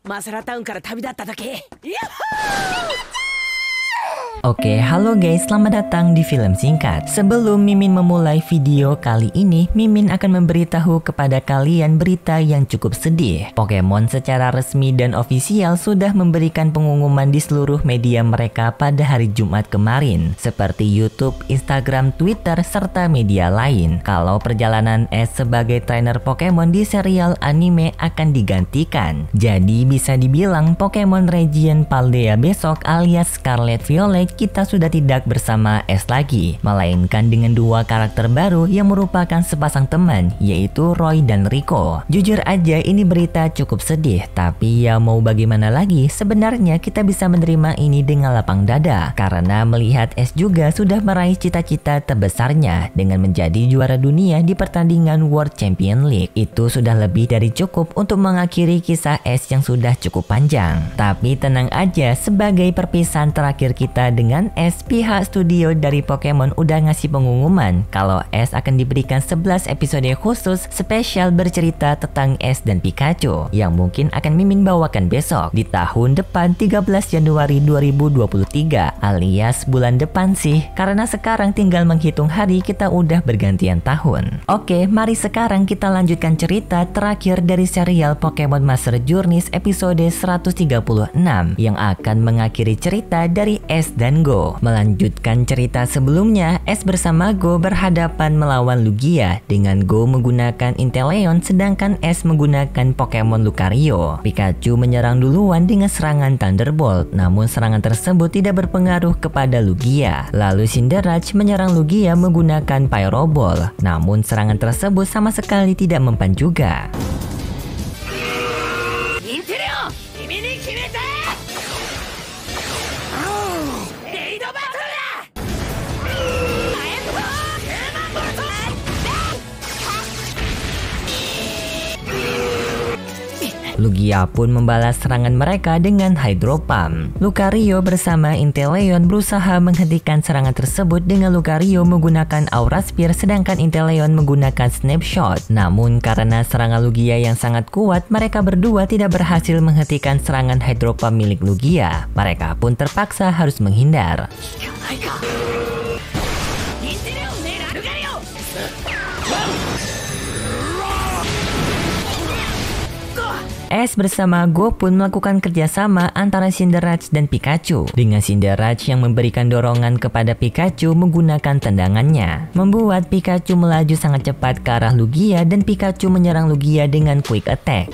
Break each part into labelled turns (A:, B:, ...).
A: マサラタウンから旅立った時、
B: Oke, halo guys, selamat datang di film singkat. Sebelum Mimin memulai video kali ini, Mimin akan memberitahu kepada kalian berita yang cukup sedih. Pokemon secara resmi dan ofisial sudah memberikan pengumuman di seluruh media mereka pada hari Jumat kemarin, seperti YouTube, Instagram, Twitter, serta media lain. Kalau perjalanan Ash sebagai trainer Pokemon di serial anime akan digantikan. Jadi bisa dibilang Pokemon Region Paldea besok alias Scarlet Violet kita sudah tidak bersama Ash lagi, melainkan dengan dua karakter baru yang merupakan sepasang teman, yaitu Roy dan Rico. Jujur aja ini berita cukup sedih, tapi ya mau bagaimana lagi, sebenarnya kita bisa menerima ini dengan lapang dada, karena melihat Ash juga sudah meraih cita-cita terbesarnya dengan menjadi juara dunia di pertandingan World Champion League. Itu sudah lebih dari cukup untuk mengakhiri kisah Ash yang sudah cukup panjang. Tapi tenang aja, sebagai perpisahan terakhir kita dengan Ash, pihak studio dari Pokemon udah ngasih pengumuman kalau Ash akan diberikan 11 episode khusus spesial bercerita tentang Ash dan Pikachu yang mungkin akan Mimin bawakan besok di tahun depan 13 Januari 2023 alias bulan depan sih, karena sekarang tinggal menghitung hari kita udah bergantian tahun. Oke, mari sekarang kita lanjutkan cerita terakhir dari serial Pokemon Master Journeys episode 136 yang akan mengakhiri cerita dari Ash dan Go. Melanjutkan cerita sebelumnya, Ash bersama Go berhadapan melawan Lugia dengan Go menggunakan Inteleon sedangkan Ash menggunakan Pokemon Lucario. Pikachu menyerang duluan dengan serangan Thunderbolt, namun serangan tersebut tidak berpengaruh kepada Lugia. Lalu Cinderace menyerang Lugia menggunakan Pyro Ball, namun serangan tersebut sama sekali tidak mempan juga. Lugia pun membalas serangan mereka dengan Hydro Pump. Lucario bersama Inteleon berusaha menghentikan serangan tersebut dengan Lucario menggunakan Aura Sphere sedangkan Inteleon menggunakan Snapshot. Namun karena serangan Lugia yang sangat kuat, mereka berdua tidak berhasil menghentikan serangan Hydro Pump milik Lugia. Mereka pun terpaksa harus menghindar. Ash bersama Go pun melakukan kerjasama antara Cinderace dan Pikachu, dengan Cinderace yang memberikan dorongan kepada Pikachu menggunakan tendangannya, membuat Pikachu melaju sangat cepat ke arah Lugia dan Pikachu menyerang Lugia dengan Quick Attack.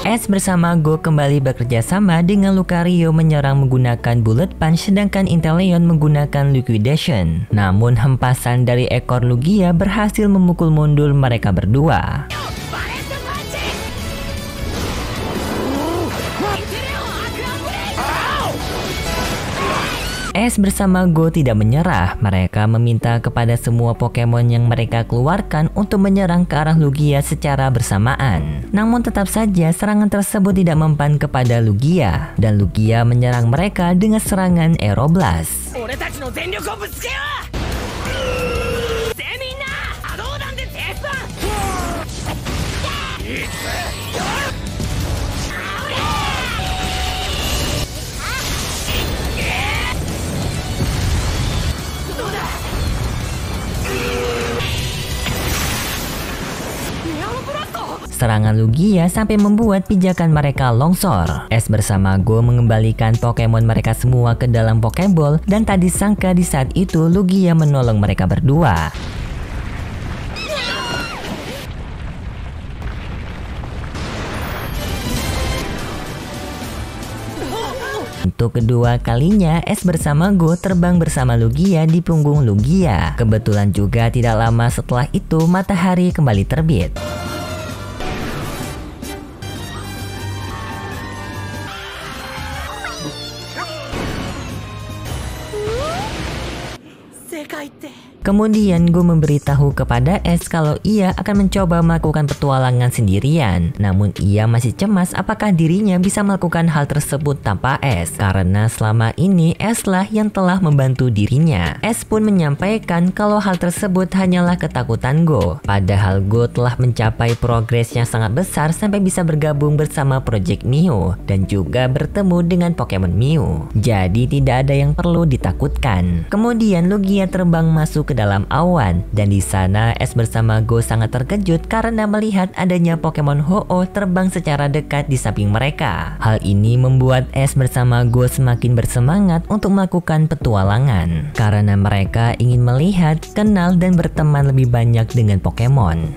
B: Ash bersama Go kembali bekerja sama dengan Lucario menyerang menggunakan Bullet Punch sedangkan Inteleon menggunakan Liquidation. Namun hempasan dari ekor Lugia berhasil memukul mundur mereka berdua. Ash bersama Go tidak menyerah. Mereka meminta kepada semua Pokemon yang mereka keluarkan untuk menyerang ke arah Lugia secara bersamaan. Namun tetap saja serangan tersebut tidak mempan kepada Lugia, dan Lugia menyerang mereka dengan serangan Aeroblast. Serangan Lugia sampai membuat pijakan mereka longsor. Ash bersama Go mengembalikan Pokemon mereka semua ke dalam Pokeball dan tak disangka di saat itu Lugia menolong mereka berdua. Untuk kedua kalinya, Ash bersama Go terbang bersama Lugia di punggung Lugia. Kebetulan juga tidak lama setelah itu matahari kembali terbit. Kemudian Go memberitahu kepada Ash kalau ia akan mencoba melakukan petualangan sendirian. Namun ia masih cemas apakah dirinya bisa melakukan hal tersebut tanpa Ash, karena selama ini Ash lah yang telah membantu dirinya. Ash pun menyampaikan kalau hal tersebut hanyalah ketakutan Go. Padahal Go telah mencapai progres yang sangat besar sampai bisa bergabung bersama Project Mew dan juga bertemu dengan Pokemon Mew. Jadi tidak ada yang perlu ditakutkan. Kemudian Lugia terbang masuk ke dalam awan dan di sana Ash bersama Go sangat terkejut karena melihat adanya Pokemon Ho-Oh terbang secara dekat di samping mereka. Hal ini membuat Ash bersama Go semakin bersemangat untuk melakukan petualangan karena mereka ingin melihat, kenal dan berteman lebih banyak dengan Pokemon.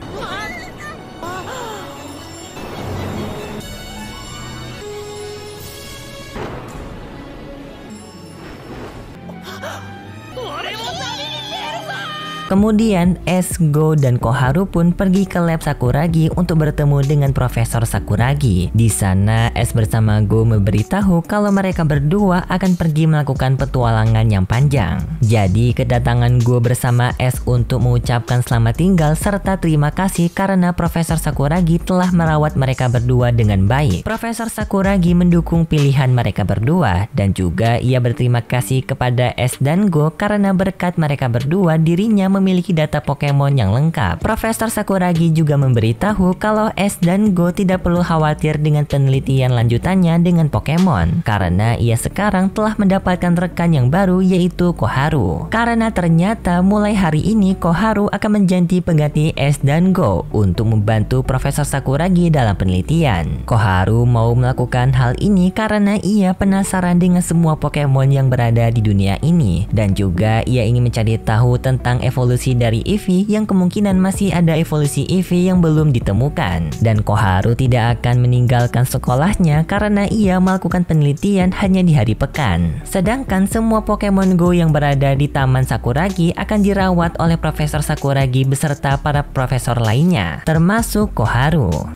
B: Kemudian Ash, Go, dan Koharu pun pergi ke lab Sakuragi untuk bertemu dengan Profesor Sakuragi. Di sana Ash bersama Go memberitahu kalau mereka berdua akan pergi melakukan petualangan yang panjang. Jadi kedatangan Go bersama Ash untuk mengucapkan selamat tinggal serta terima kasih karena Profesor Sakuragi telah merawat mereka berdua dengan baik. Profesor Sakuragi mendukung pilihan mereka berdua dan juga ia berterima kasih kepada Ash dan Go karena berkat mereka berdua dirinya memiliki data Pokemon yang lengkap. Profesor Sakuragi juga memberitahu kalau Ash dan Go tidak perlu khawatir dengan penelitian lanjutannya dengan Pokemon karena ia sekarang telah mendapatkan rekan yang baru yaitu Koharu. Karena ternyata mulai hari ini Koharu akan menjadi pengganti Ash dan Go untuk membantu Profesor Sakuragi dalam penelitian. Koharu mau melakukan hal ini karena ia penasaran dengan semua Pokemon yang berada di dunia ini dan juga ia ingin mencari tahu tentang evolusi dari Eevee yang kemungkinan masih ada evolusi Eevee yang belum ditemukan. Dan Koharu tidak akan meninggalkan sekolahnya karena ia melakukan penelitian hanya di hari pekan. Sedangkan semua Pokemon Go yang berada di Taman Sakuragi akan dirawat oleh Profesor Sakuragi beserta para profesor lainnya, termasuk Koharu.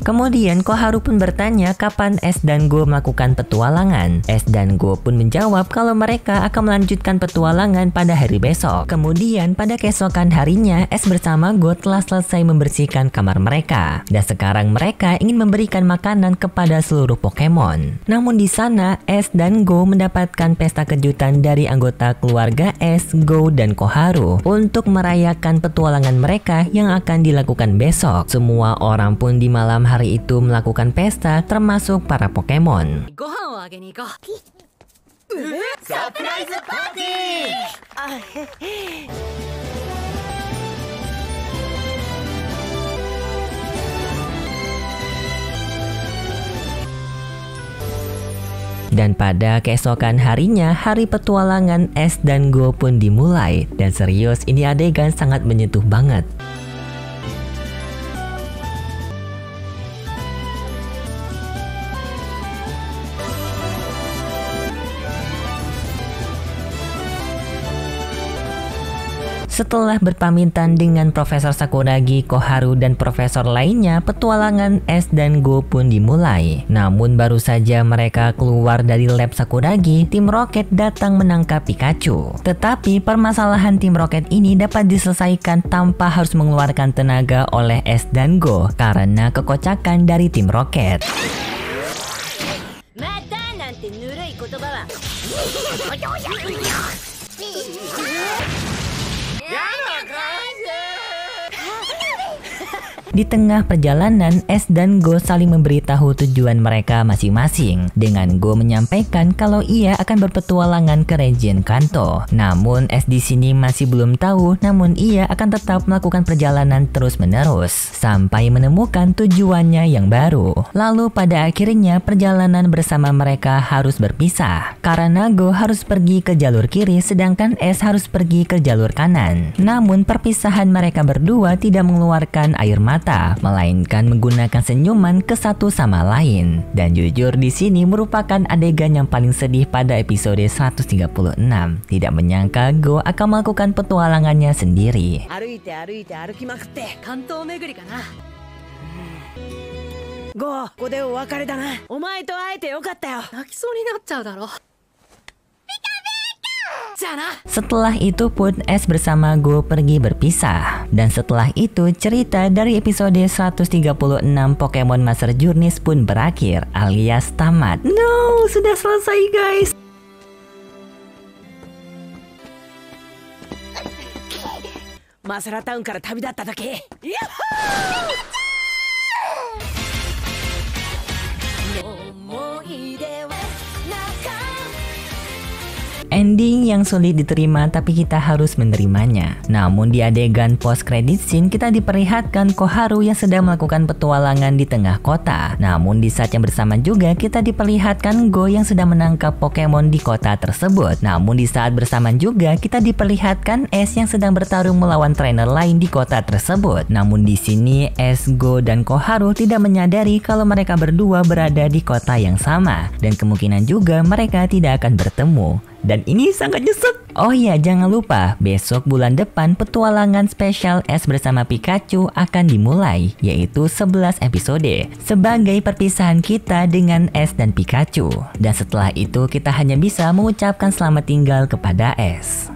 B: Kemudian Koharu pun bertanya kapan Ash dan Go melakukan petualangan. Ash dan Go pun menjawab kalau mereka akan melanjutkan petualangan pada hari besok. Kemudian pada keesokan harinya Ash bersama Go telah selesai membersihkan kamar mereka dan sekarang mereka ingin memberikan makanan kepada seluruh Pokemon. Namun di sana Ash dan Go mendapatkan pesta kejutan dari anggota keluarga Ash, Go, dan Koharu untuk merayakan petualangan mereka yang akan dilakukan besok. Semua orang pun di malam hari itu melakukan pesta termasuk para Pokemon.
A: Surprise party!
B: Dan pada keesokan harinya, hari petualangan Ash dan Go pun dimulai. Dan serius, ini adegan sangat menyentuh banget. Setelah berpamitan dengan Profesor Sakuragi, Koharu, dan profesor lainnya, petualangan Ash dan Go pun dimulai. Namun baru saja mereka keluar dari lab Sakuragi, tim Rocket datang menangkap Pikachu. Tetapi permasalahan tim Rocket ini dapat diselesaikan tanpa harus mengeluarkan tenaga oleh Ash dan Go karena kekocakan dari tim Rocket. Di tengah perjalanan, Ash dan Go saling memberitahu tujuan mereka masing-masing. Dengan Go menyampaikan kalau ia akan berpetualangan ke region Kanto. Namun Ash di sini masih belum tahu, namun ia akan tetap melakukan perjalanan terus-menerus sampai menemukan tujuannya yang baru. Lalu pada akhirnya perjalanan bersama mereka harus berpisah karena Go harus pergi ke jalur kiri sedangkan Ash harus pergi ke jalur kanan. Namun perpisahan mereka berdua tidak mengeluarkan air mata, melainkan menggunakan senyuman ke satu sama lain. Dan jujur di sini merupakan adegan yang paling sedih pada episode 136. Tidak menyangka Go akan melakukan petualangannya sendiri.
A: ゴー、ここでお別れだな。お前と会えてよかったよ。泣きそうになっちゃうだろ。
B: Setelah itu pun Ash bersama Go pergi berpisah. Dan setelah itu cerita dari episode 136 Pokemon Master Journeys pun berakhir alias tamat. No, sudah selesai guys.
A: Masalah tahunから旅立った時。
B: Ending yang sulit diterima tapi kita harus menerimanya. Namun di adegan post credit scene kita diperlihatkan Koharu yang sedang melakukan petualangan di tengah kota. Namun di saat yang bersamaan juga kita diperlihatkan Go yang sedang menangkap Pokemon di kota tersebut. Namun di saat bersamaan juga kita diperlihatkan Ash yang sedang bertarung melawan trainer lain di kota tersebut. Namun di sini Ash, Go, dan Koharu tidak menyadari kalau mereka berdua berada di kota yang sama. Dan kemungkinan juga mereka tidak akan bertemu. Dan ini sangat nyesek. Oh iya, jangan lupa besok bulan depan petualangan spesial Ash bersama Pikachu akan dimulai, yaitu 11 episode sebagai perpisahan kita dengan Ash dan Pikachu. Dan setelah itu kita hanya bisa mengucapkan selamat tinggal kepada Ash.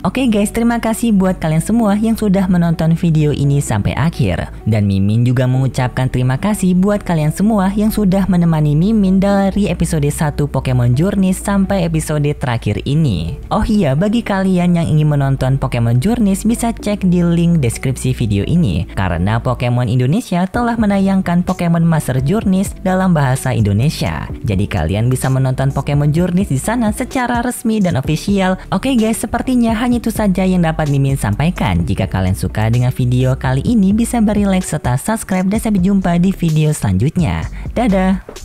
B: Oke guys, terima kasih buat kalian semua yang sudah menonton video ini sampai akhir. Dan Mimin juga mengucapkan terima kasih buat kalian semua yang sudah menemani Mimin dari episode 1 Pokemon Journeys sampai episode terakhir ini. Oh iya, bagi kalian yang ingin menonton Pokemon Journeys bisa cek di link deskripsi video ini. Karena Pokemon Indonesia telah menayangkan Pokemon Master Journeys dalam bahasa Indonesia. Jadi kalian bisa menonton Pokemon Journeys di sana secara resmi dan official. Oke guys, sepertinya hanya itu saja yang dapat Mimin sampaikan. Jika kalian suka dengan video kali ini bisa beri like serta subscribe dan sampai jumpa di video selanjutnya. Dadah!